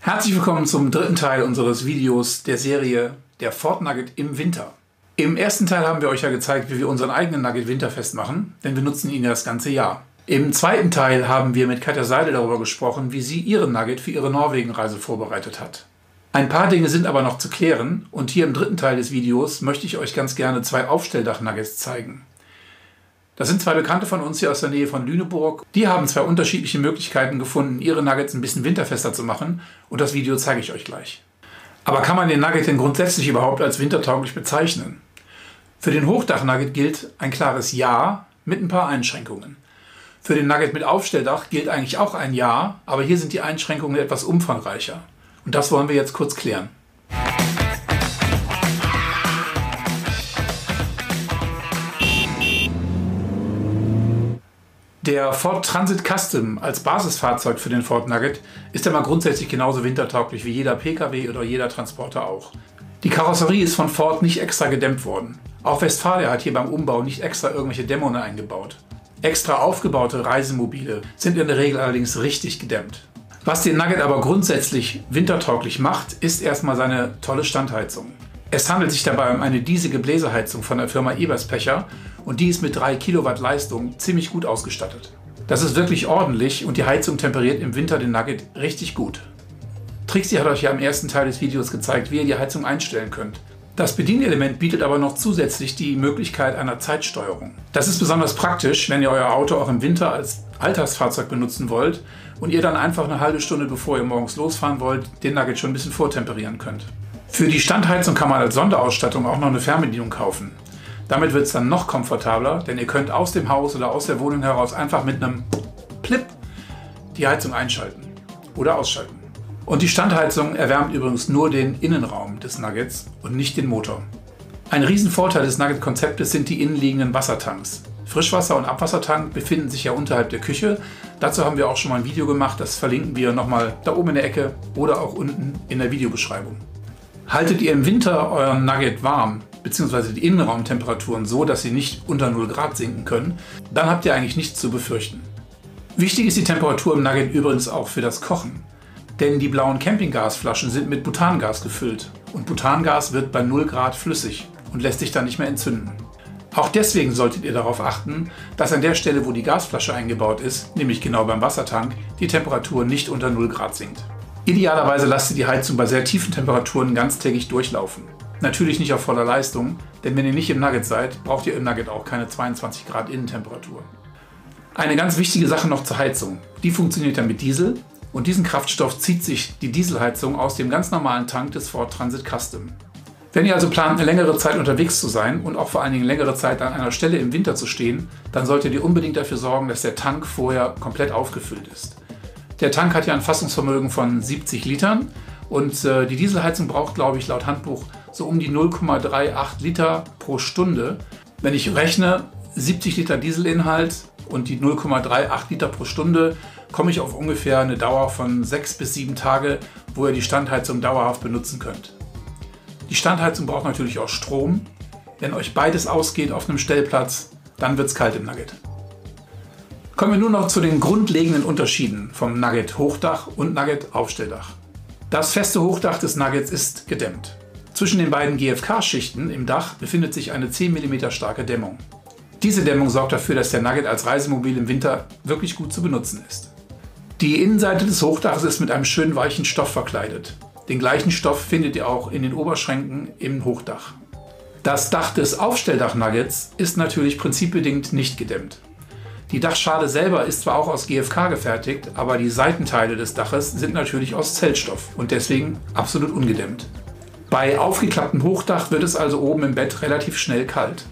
Herzlich willkommen zum dritten Teil unseres Videos der Serie der Ford Nugget im Winter. Im ersten Teil haben wir euch ja gezeigt, wie wir unseren eigenen Nugget winterfest machen, denn wir nutzen ihn ja das ganze Jahr. Im zweiten Teil haben wir mit Katja Seidel darüber gesprochen, wie sie ihren Nugget für ihre Norwegen-Reise vorbereitet hat. Ein paar Dinge sind aber noch zu klären und hier im dritten Teil des Videos möchte ich euch ganz gerne zwei Aufstelldach-Nuggets zeigen. Das sind zwei Bekannte von uns hier aus der Nähe von Lüneburg. Die haben zwei unterschiedliche Möglichkeiten gefunden, ihre Nuggets ein bisschen winterfester zu machen und das Video zeige ich euch gleich. Aber kann man den Nugget denn grundsätzlich überhaupt als wintertauglich bezeichnen? Für den Hochdach-Nugget gilt ein klares Ja mit ein paar Einschränkungen. Für den Nugget mit Aufstelldach gilt eigentlich auch ein Ja, aber hier sind die Einschränkungen etwas umfangreicher. Und das wollen wir jetzt kurz klären. Der Ford Transit Custom als Basisfahrzeug für den Ford Nugget ist ja mal grundsätzlich genauso wintertauglich wie jeder Pkw oder jeder Transporter auch. Die Karosserie ist von Ford nicht extra gedämmt worden. Auch Westfalia hat hier beim Umbau nicht extra irgendwelche Dämmungen eingebaut. Extra aufgebaute Reisemobile sind in der Regel allerdings richtig gedämmt. Was den Nugget aber grundsätzlich wintertauglich macht, ist erstmal seine tolle Standheizung. Es handelt sich dabei um eine diesige Bläserheizung von der Firma Eberspecher und die ist mit 3 Kilowatt Leistung ziemlich gut ausgestattet. Das ist wirklich ordentlich und die Heizung temperiert im Winter den Nugget richtig gut. Trixie hat euch ja im ersten Teil des Videos gezeigt, wie ihr die Heizung einstellen könnt. Das Bedienelement bietet aber noch zusätzlich die Möglichkeit einer Zeitsteuerung. Das ist besonders praktisch, wenn ihr euer Auto auch im Winter als Alltagsfahrzeug benutzen wollt und ihr dann einfach eine halbe Stunde bevor ihr morgens losfahren wollt, den Nugget schon ein bisschen vortemperieren könnt. Für die Standheizung kann man als Sonderausstattung auch noch eine Fernbedienung kaufen. Damit wird es dann noch komfortabler, denn ihr könnt aus dem Haus oder aus der Wohnung heraus einfach mit einem Plip die Heizung einschalten oder ausschalten. Und die Standheizung erwärmt übrigens nur den Innenraum des Nuggets und nicht den Motor. Ein Riesenvorteil des Nugget-Konzeptes sind die innenliegenden Wassertanks. Frischwasser- und Abwassertank befinden sich ja unterhalb der Küche. Dazu haben wir auch schon mal ein Video gemacht, das verlinken wir nochmal da oben in der Ecke oder auch unten in der Videobeschreibung. Haltet ihr im Winter euren Nugget warm, bzw. die Innenraumtemperaturen so, dass sie nicht unter 0 Grad sinken können, dann habt ihr eigentlich nichts zu befürchten. Wichtig ist die Temperatur im Nugget übrigens auch für das Kochen. Denn die blauen Campinggasflaschen sind mit Butangas gefüllt und Butangas wird bei 0 Grad flüssig und lässt sich dann nicht mehr entzünden. Auch deswegen solltet ihr darauf achten, dass an der Stelle, wo die Gasflasche eingebaut ist, nämlich genau beim Wassertank, die Temperatur nicht unter 0 Grad sinkt. Idealerweise lasst ihr die Heizung bei sehr tiefen Temperaturen ganztägig durchlaufen. Natürlich nicht auf voller Leistung, denn wenn ihr nicht im Nugget seid, braucht ihr im Nugget auch keine 22 Grad Innentemperatur. Eine ganz wichtige Sache noch zur Heizung. Die funktioniert dann mit Diesel und diesen Kraftstoff zieht sich die Dieselheizung aus dem ganz normalen Tank des Ford Transit Custom. Wenn ihr also plant, eine längere Zeit unterwegs zu sein und auch vor allen Dingen längere Zeit an einer Stelle im Winter zu stehen, dann solltet ihr unbedingt dafür sorgen, dass der Tank vorher komplett aufgefüllt ist. Der Tank hat ja ein Fassungsvermögen von 70 Litern und die Dieselheizung braucht, glaube ich, laut Handbuch so um die 0,38 Liter pro Stunde. Wenn ich rechne, 70 Liter Dieselinhalt und die 0,38 Liter pro Stunde, komme ich auf ungefähr eine Dauer von 6 bis 7 Tage, wo ihr die Standheizung dauerhaft benutzen könnt. Die Standheizung braucht natürlich auch Strom. Wenn euch beides ausgeht auf einem Stellplatz, dann wird es kalt im Nugget. Kommen wir nun noch zu den grundlegenden Unterschieden vom Nugget Hochdach und Nugget Aufstelldach. Das feste Hochdach des Nuggets ist gedämmt. Zwischen den beiden GFK-Schichten im Dach befindet sich eine 10 mm starke Dämmung. Diese Dämmung sorgt dafür, dass der Nugget als Reisemobil im Winter wirklich gut zu benutzen ist. Die Innenseite des Hochdaches ist mit einem schönen weichen Stoff verkleidet. Den gleichen Stoff findet ihr auch in den Oberschränken im Hochdach. Das Dach des Aufstelldach-Nuggets ist natürlich prinzipbedingt nicht gedämmt. Die Dachschale selber ist zwar auch aus GFK gefertigt, aber die Seitenteile des Daches sind natürlich aus Zellstoff und deswegen absolut ungedämmt. Bei aufgeklapptem Hochdach wird es also oben im Bett relativ schnell kalt.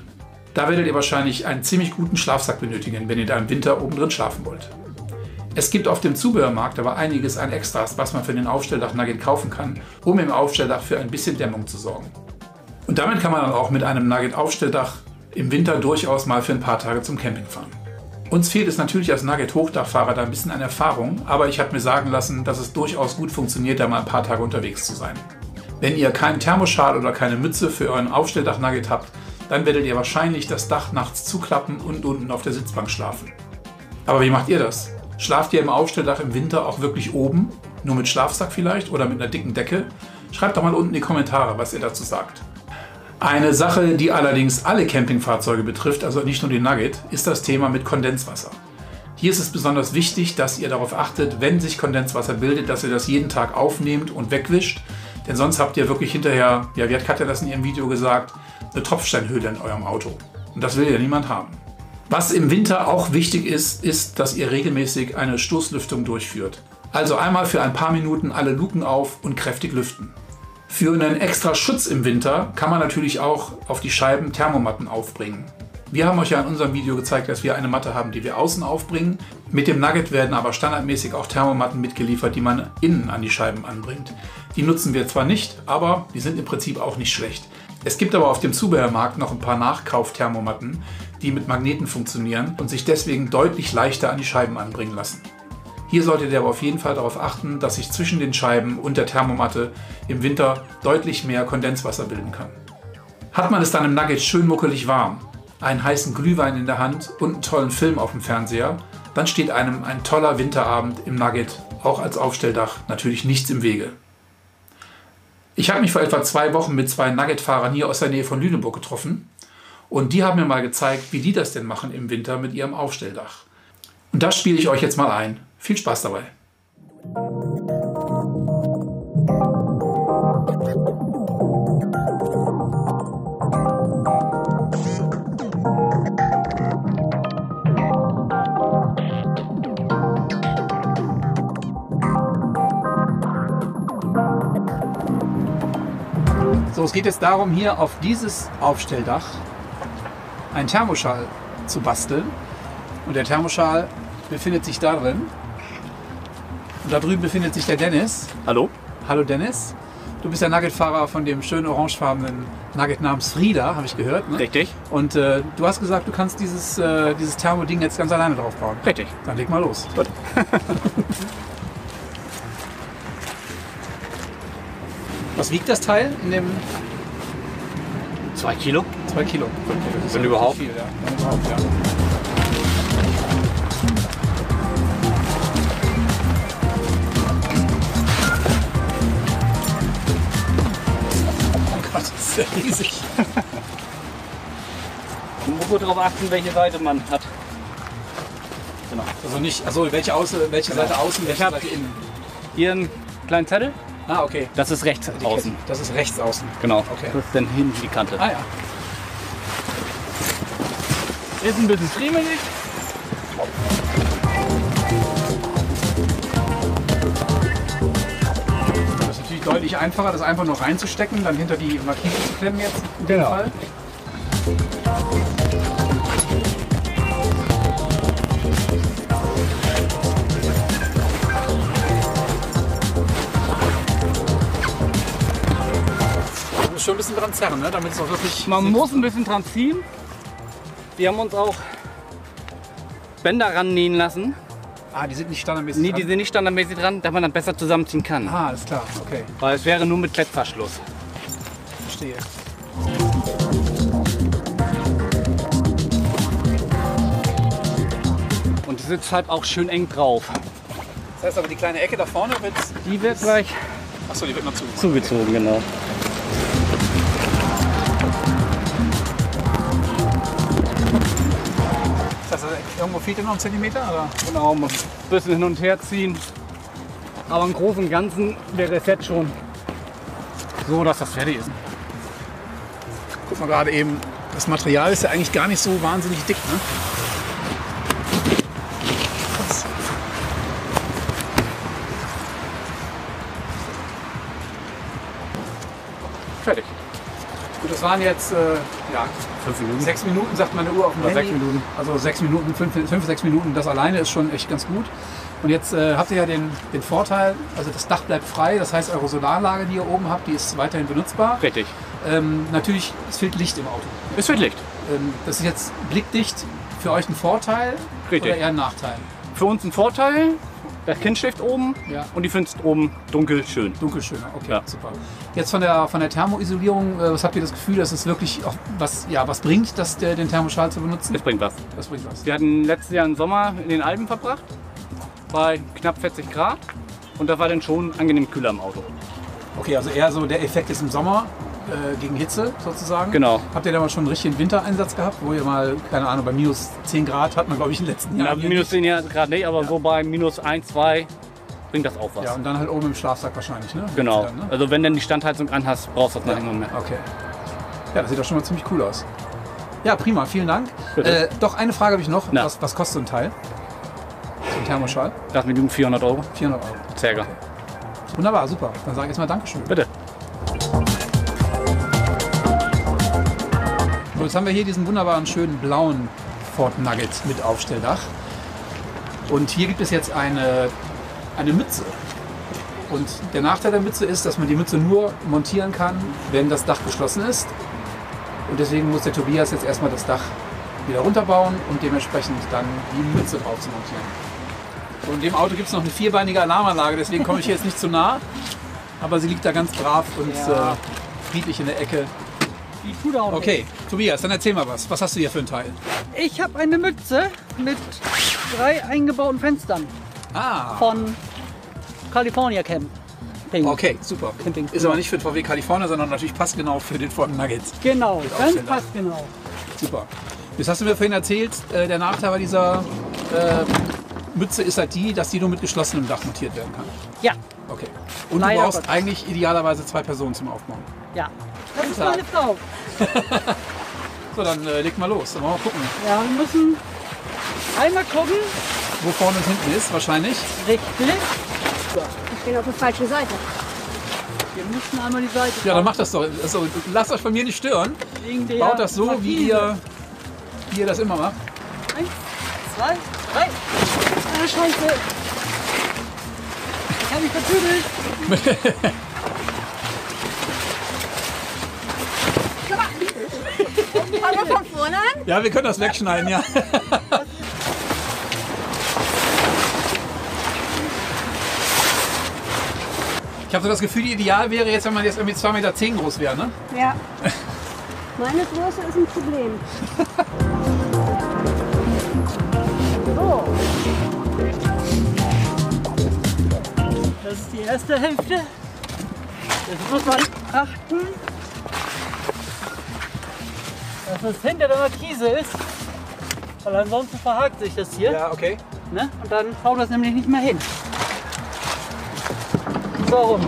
Da werdet ihr wahrscheinlich einen ziemlich guten Schlafsack benötigen, wenn ihr da im Winter oben drin schlafen wollt. Es gibt auf dem Zubehörmarkt aber einiges an Extras, was man für den Aufstelldach-Nugget kaufen kann, um im Aufstelldach für ein bisschen Dämmung zu sorgen. Und damit kann man dann auch mit einem Nugget-Aufstelldach im Winter durchaus mal für ein paar Tage zum Camping fahren. Uns fehlt es natürlich als Nugget-Hochdachfahrer da ein bisschen an Erfahrung, aber ich habe mir sagen lassen, dass es durchaus gut funktioniert, da mal ein paar Tage unterwegs zu sein. Wenn ihr keinen Thermoschal oder keine Mütze für euren Aufstelldach-Nugget habt, dann werdet ihr wahrscheinlich das Dach nachts zuklappen und unten auf der Sitzbank schlafen. Aber wie macht ihr das? Schlaft ihr im Aufstelldach im Winter auch wirklich oben Nur mit Schlafsack vielleicht oder mit einer dicken Decke? Schreibt doch mal unten in die Kommentare, was ihr dazu sagt. Eine Sache, die allerdings alle Campingfahrzeuge betrifft, also nicht nur den Nugget, ist das Thema mit Kondenswasser. Hier ist es besonders wichtig, dass ihr darauf achtet, wenn sich Kondenswasser bildet, dass ihr das jeden Tag aufnehmt und wegwischt. Denn sonst habt ihr wirklich hinterher, ja, wie hat Katja das in ihrem Video gesagt, eine Tropfsteinhöhle in eurem Auto. Und das will ja niemand haben. Was im Winter auch wichtig ist, ist, dass ihr regelmäßig eine Stoßlüftung durchführt. Also einmal für ein paar Minuten alle Luken auf und kräftig lüften. Für einen extra Schutz im Winter kann man natürlich auch auf die Scheiben Thermomatten aufbringen. Wir haben euch ja in unserem Video gezeigt, dass wir eine Matte haben, die wir außen aufbringen. Mit dem Nugget werden aber standardmäßig auch Thermomatten mitgeliefert, die man innen an die Scheiben anbringt. Die nutzen wir zwar nicht, aber die sind im Prinzip auch nicht schlecht. Es gibt aber auf dem Zubehörmarkt noch ein paar Nachkauf-Thermomatten, die mit Magneten funktionieren und sich deswegen deutlich leichter an die Scheiben anbringen lassen. Hier solltet ihr aber auf jeden Fall darauf achten, dass sich zwischen den Scheiben und der Thermomatte im Winter deutlich mehr Kondenswasser bilden kann. Hat man es dann im Nugget schön muckelig warm, einen heißen Glühwein in der Hand und einen tollen Film auf dem Fernseher, dann steht einem ein toller Winterabend im Nugget, auch als Aufstelldach, natürlich nichts im Wege. Ich habe mich vor etwa 2 Wochen mit 2 Nugget-Fahrern hier aus der Nähe von Lüneburg getroffen und die haben mir mal gezeigt, wie die das denn machen im Winter mit ihrem Aufstelldach. Und das spiele ich euch jetzt mal ein. Viel Spaß dabei! So, es geht jetzt darum, hier auf dieses Aufstelldach einen Thermoschal zu basteln. Und der Thermoschal befindet sich da drin. Und da drüben befindet sich der Dennis. Hallo. Hallo Dennis. Du bist der Nugget-Fahrer von dem schönen orangefarbenen Nugget namens Frieda, habe ich gehört. Ne? Richtig. Und du hast gesagt, du kannst dieses Thermoding jetzt ganz alleine drauf bauen. Richtig. Dann leg mal los. Gut. Was wiegt das Teil in dem 2 Kilo. 2 Kilo? Okay, das ist Wenn ja überhaupt. Viel, ja. Wenn überhaupt, ja. Oh Gott, das ist ja riesig. Man muss nur darauf achten, welche Seite man hat. Genau. Also nicht, also welche Seite außen, welche Seite innen? Hier einen kleinen Zettel. Ah, okay. Das ist rechts Die außen. Kette. Das ist rechts außen. Genau. Okay. Das ist dann hinten die Kante. Ah ja. Ist ein bisschen friemelig. Das ist natürlich deutlich einfacher, das einfach nur reinzustecken, dann hinter die Markise zu klemmen jetzt. In dem Fall. Du musst schon ein bisschen dran zerren, ne? Damit es auch wirklich. Man muss ein bisschen dran ziehen. Wir haben uns auch Bänder rannähen lassen. Ah, die sind nicht standardmäßig. Nee, dran? die sind nicht standardmäßig dran, damit man dann besser zusammenziehen kann. Ah, alles klar, okay, Weil es wäre nur mit Klettverschluss. verstehe. Und es sitzt halt auch schön eng drauf. Das heißt aber, die kleine Ecke da vorne wird. Die wird gleich Achso, die wird noch zu. zugezogen, genau. Das heißt, irgendwo fehlt dir noch ein Zentimeter? Oder? Genau, muss ein bisschen hin und her ziehen. Aber im Großen und Ganzen wäre es jetzt schon so, dass das fertig ist. Guck mal gerade eben, das Material ist ja eigentlich gar nicht so wahnsinnig dick, ne? Krass. Fertig. Gut, das waren jetzt ja, 5 Minuten. 6 Minuten, sagt meine Uhr auf dem Oder Handy. 6 Minuten. Also 6 Minuten, 5, 6 Minuten, das alleine ist schon echt ganz gut. Und jetzt habt ihr ja den Vorteil, also das Dach bleibt frei, das heißt eure Solaranlage, die ihr oben habt, die ist weiterhin benutzbar. Richtig. Natürlich, es fehlt Licht im Auto. Es wird Licht. Das ist jetzt blickdicht, für euch ein Vorteil Richtig. oder eher ein Nachteil? Für uns ein Vorteil. Das Kind schläft oben Ja. und die findest oben dunkel schön. Dunkelschöner, okay, Ja. super. Jetzt von der Thermoisolierung, was habt ihr das Gefühl, dass es wirklich auch was bringt, den Thermoschal zu benutzen? Das bringt was. Das bringt was. Wir hatten letztes Jahr im Sommer in den Alpen verbracht, bei knapp 40 Grad. Und das war dann schon angenehm kühler im Auto. Okay, also eher so der Effekt ist im Sommer gegen Hitze sozusagen. Genau. Habt ihr da mal schon einen richtigen Wintereinsatz gehabt, wo ihr mal, keine Ahnung, bei minus 10 Grad hat man, glaube ich, in den letzten Jahren. Ja, minus 10 Grad nicht, aber so bei minus 1, 2 bringt das auch was. Ja, und dann halt oben im Schlafsack wahrscheinlich, ne? Genau. Dann, ne? Also wenn du die Standheizung anhast, brauchst du das nachher nicht mehr. Okay. Ja, das sieht doch schon mal ziemlich cool aus. Ja, prima, vielen Dank. Bitte. Doch eine Frage habe ich noch. Na. Was kostet so ein Teil? So ein Thermoschal? Das mit 400 Euro. 400 Euro. Circa. Okay. Wunderbar, super. Dann sage ich jetzt mal Dankeschön. Bitte. So, jetzt haben wir hier diesen wunderbaren, schönen blauen Ford Nugget mit Aufstelldach. Und hier gibt es jetzt eine Mütze. Und der Nachteil der Mütze ist, dass man die Mütze nur montieren kann, wenn das Dach geschlossen ist. Und deswegen muss der Tobias jetzt erstmal das Dach wieder runterbauen und dementsprechend dann die Mütze drauf zu montieren. So, in dem Auto gibt es noch eine vierbeinige Alarmanlage, deswegen komme ich hier jetzt nicht zu nah. Aber sie liegt da ganz brav und friedlich in der Ecke. Die tut auch Okay, Tobias, dann erzähl mal was. Was hast du hier für ein Teil? Ich habe eine Mütze mit 3 eingebauten Fenstern Ah, von California Camping. okay, super. Camping. Ist aber nicht für den VW California, sondern natürlich passgenau für den Ford Nugget. Genau, ganz Aufsteller. passt genau. Super. Jetzt hast du mir vorhin erzählt, der Nachteil bei dieser Mütze ist halt die, dass die nur mit geschlossenem Dach montiert werden kann. Ja, Okay. Und Leider du brauchst Gottes. eigentlich idealerweise 2 Personen zum Aufbauen. ja. Das ist Tag. meine Frau. So, dann leg mal los. Dann wollen wir mal gucken, Ja, wir müssen einmal gucken. wo vorne und hinten ist, wahrscheinlich. Richtig. Ich bin auf der falschen Seite. Wir müssen einmal die Seite Ja, dann macht das doch. Also, lasst euch von mir nicht stören. wegen der Baut das so, wie Markise. ihr das immer macht. 1, 2, 3. Ah, Scheiße. Ich habe mich vertüdelt. Fangen wir von vorne an? Ja, wir können das wegschneiden, ja. Ich habe so das Gefühl, ideal wäre jetzt, wenn man jetzt irgendwie 2,10 Meter groß wäre, ne? Ja. Meine Größe ist ein Problem. So. Das ist die erste Hälfte. Jetzt muss man achten, dass es hinter der Markise ist, weil ansonsten verhakt sich das hier. Ja, okay. Ne? Und dann haut das nämlich nicht mehr hin. So rum.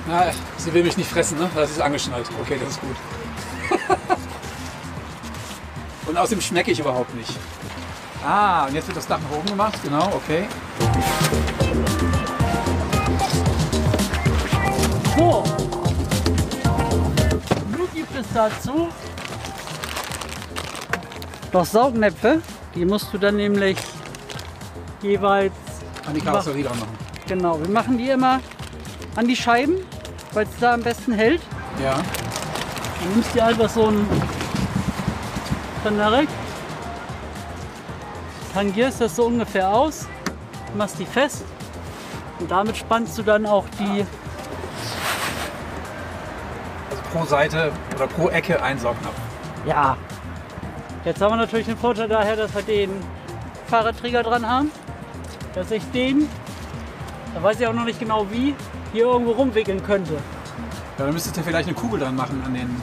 Na, sie will mich nicht fressen, ne? Das ist angeschnallt. Okay, das ist gut. Und außerdem schmecke ich überhaupt nicht. Ah, und jetzt wird das Dach nach oben gemacht. Genau, okay. So. Nun gibt es dazu noch Saugnäpfe. Die musst du dann nämlich jeweils, An die Karosserie dran machen. genau, wir machen die immer an die Scheiben, weil es da am besten hält. Ja. Du nimmst dir einfach so ein dann direkt, tangierst das so ungefähr aus, machst die fest und damit spannst du dann auch die, Also pro Seite oder pro Ecke ein Saugnapf. ja. Jetzt haben wir natürlich den Vorteil daher, dass wir den Fahrradträger dran haben, dass ich den, da weiß ich auch noch nicht genau wie, hier irgendwo rumwickeln könnte. Ja, dann müsstest ihr vielleicht eine Kugel dran machen an den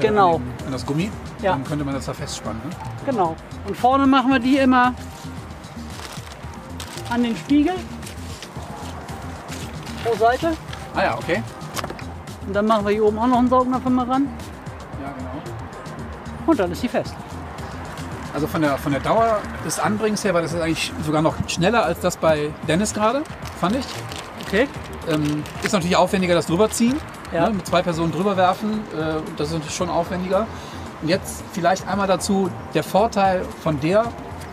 Genau. an das Gummi. Ja. Dann könnte man das da festspannen. Ne? Genau. Und vorne machen wir die immer an den Spiegel pro Seite. Ah ja, okay. Und dann machen wir hier oben auch noch einen Saugnapf mal ran. Ja, genau. Und dann ist sie fest. Also von der Dauer des Anbringens her war das eigentlich sogar noch schneller als das bei Dennis gerade, fand ich. Okay. Ist natürlich aufwendiger, das drüber ziehen. Ja. Ne? Mit 2 Personen drüber werfen, das ist natürlich schon aufwendiger. Und jetzt vielleicht einmal dazu, der Vorteil von der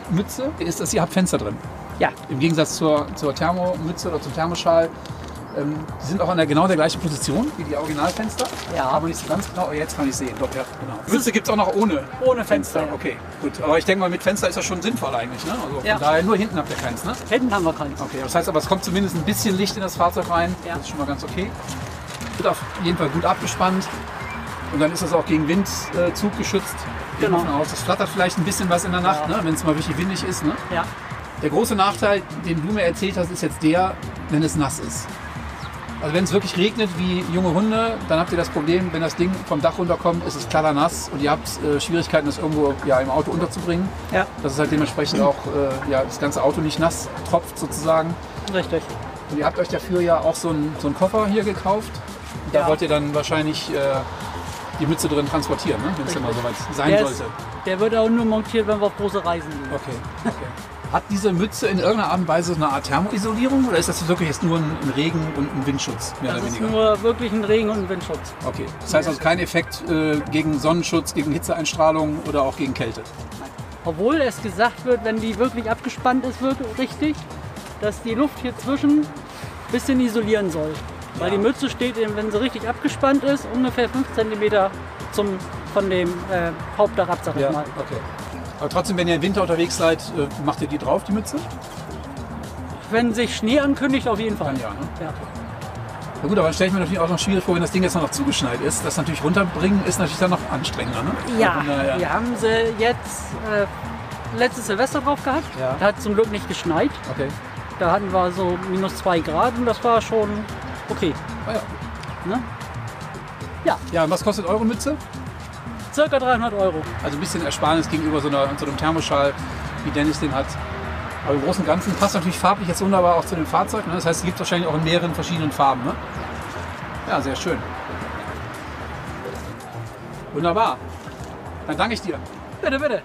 Mütze ist, dass ihr habt Fenster drin. Ja. Im Gegensatz zur Thermomütze oder zum Thermoschal. Die sind auch an genau der gleichen Position wie die Originalfenster. Ja. Aber nicht so ganz genau. Oh, jetzt kann ich sehen. Doch, ja, genau. Mütze gibt es auch noch ohne. Ohne Fenster. Okay, gut. Aber ich denke mal, mit Fenster ist das schon sinnvoll eigentlich. Ne? Also Ja. von daher nur hinten habt ihr keins. Ne? Hinten haben wir keins. Okay, das heißt aber, es kommt zumindest ein bisschen Licht in das Fahrzeug rein. Ja. Das ist schon mal ganz okay. Wird auf jeden Fall gut abgespannt. Und dann ist das auch gegen Windzug geschützt. Gehen wir Genau. davon aus. Das flattert vielleicht ein bisschen was in der Nacht, Ja. ne? Wenn es mal richtig windig ist. Ne? Ja. Der große Nachteil, den du mir erzählt hast, ist jetzt der, wenn es nass ist. Also wenn es wirklich regnet wie junge Hunde, dann habt ihr das Problem, wenn das Ding vom Dach runterkommt, ist es nass und ihr habt Schwierigkeiten, das irgendwo im Auto unterzubringen. Ja. Dass es halt dementsprechend auch das ganze Auto nicht nass tropft sozusagen. Richtig. Und ihr habt euch dafür ja auch so einen Koffer hier gekauft. Da wollt ihr dann wahrscheinlich die Mütze drin transportieren, ne? Wenn es dann mal soweit sein sollte. Der wird auch nur montiert, wenn wir auf große Reisen gehen. Okay. Hat diese Mütze in irgendeiner Art und Weise eine Art Thermoisolierung oder ist das wirklich jetzt nur ein Regen- und ein Windschutz, mehr Das oder ist weniger? nur wirklich ein Regen- und ein Windschutz. Okay, das heißt also kein Effekt gegen Sonnenschutz, gegen Hitzeeinstrahlung oder auch gegen Kälte? Obwohl es gesagt wird, wenn die wirklich abgespannt ist, wird richtig, dass die Luft hier zwischen ein bisschen isolieren soll. Weil die Mütze steht, wenn sie richtig abgespannt ist, ungefähr 5 cm von dem Hauptdach ab, sag ich mal. Okay. Aber trotzdem, wenn ihr im Winter unterwegs seid, macht ihr die drauf, die Mütze? Wenn sich Schnee ankündigt, auf jeden Fall. Dann ja, ne? Ja. Na gut, aber dann stelle ich mir natürlich auch noch schwierig vor, wenn das Ding jetzt noch zugeschneit ist. Das natürlich runterbringen ist natürlich dann noch anstrengender, ne? Ja, Naja. wir haben sie jetzt letztes Silvester drauf gehabt. Ja. Da hat es zum Glück nicht geschneit. Okay. Da hatten wir so -2 Grad und das war schon okay. Ah, ja. Ne? Ja, und was kostet eure Mütze? Circa 300 €. Also ein bisschen Ersparnis gegenüber so einem Thermoschal, wie Dennis den hat. Aber im Großen und Ganzen passt natürlich farblich jetzt wunderbar auch zu dem Fahrzeug. Ne? Das heißt, es gibt wahrscheinlich auch in mehreren verschiedenen Farben. Ne? Ja, sehr schön. Wunderbar. Dann danke ich dir. Bitte, bitte.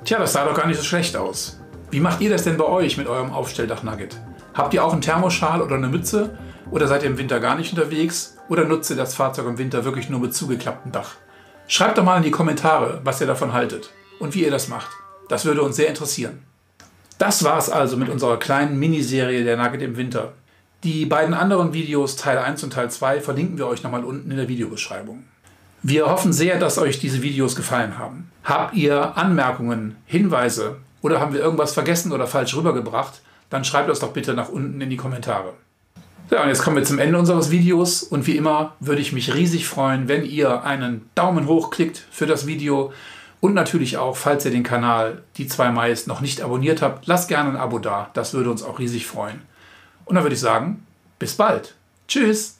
Tja, das sah doch gar nicht so schlecht aus. Wie macht ihr das denn bei euch mit eurem Aufstelldach-Nugget? Habt ihr auch einen Thermoschal oder eine Mütze? Oder seid ihr im Winter gar nicht unterwegs? Oder nutzt ihr das Fahrzeug im Winter wirklich nur mit zugeklapptem Dach? Schreibt doch mal in die Kommentare, was ihr davon haltet und wie ihr das macht. Das würde uns sehr interessieren. Das war's also mit unserer kleinen Miniserie der Nugget im Winter. Die beiden anderen Videos, Teil 1 und Teil 2, verlinken wir euch nochmal unten in der Videobeschreibung. Wir hoffen sehr, dass euch diese Videos gefallen haben. Habt ihr Anmerkungen, Hinweise oder haben wir irgendwas vergessen oder falsch rübergebracht, dann schreibt das doch bitte nach unten in die Kommentare. Ja, und jetzt kommen wir zum Ende unseres Videos und wie immer würde ich mich riesig freuen, wenn ihr einen Daumen hoch klickt für das Video und natürlich auch, falls ihr den Kanal Die 2 Mais noch nicht abonniert habt, lasst gerne ein Abo da, das würde uns auch riesig freuen. Und dann würde ich sagen, bis bald. Tschüss!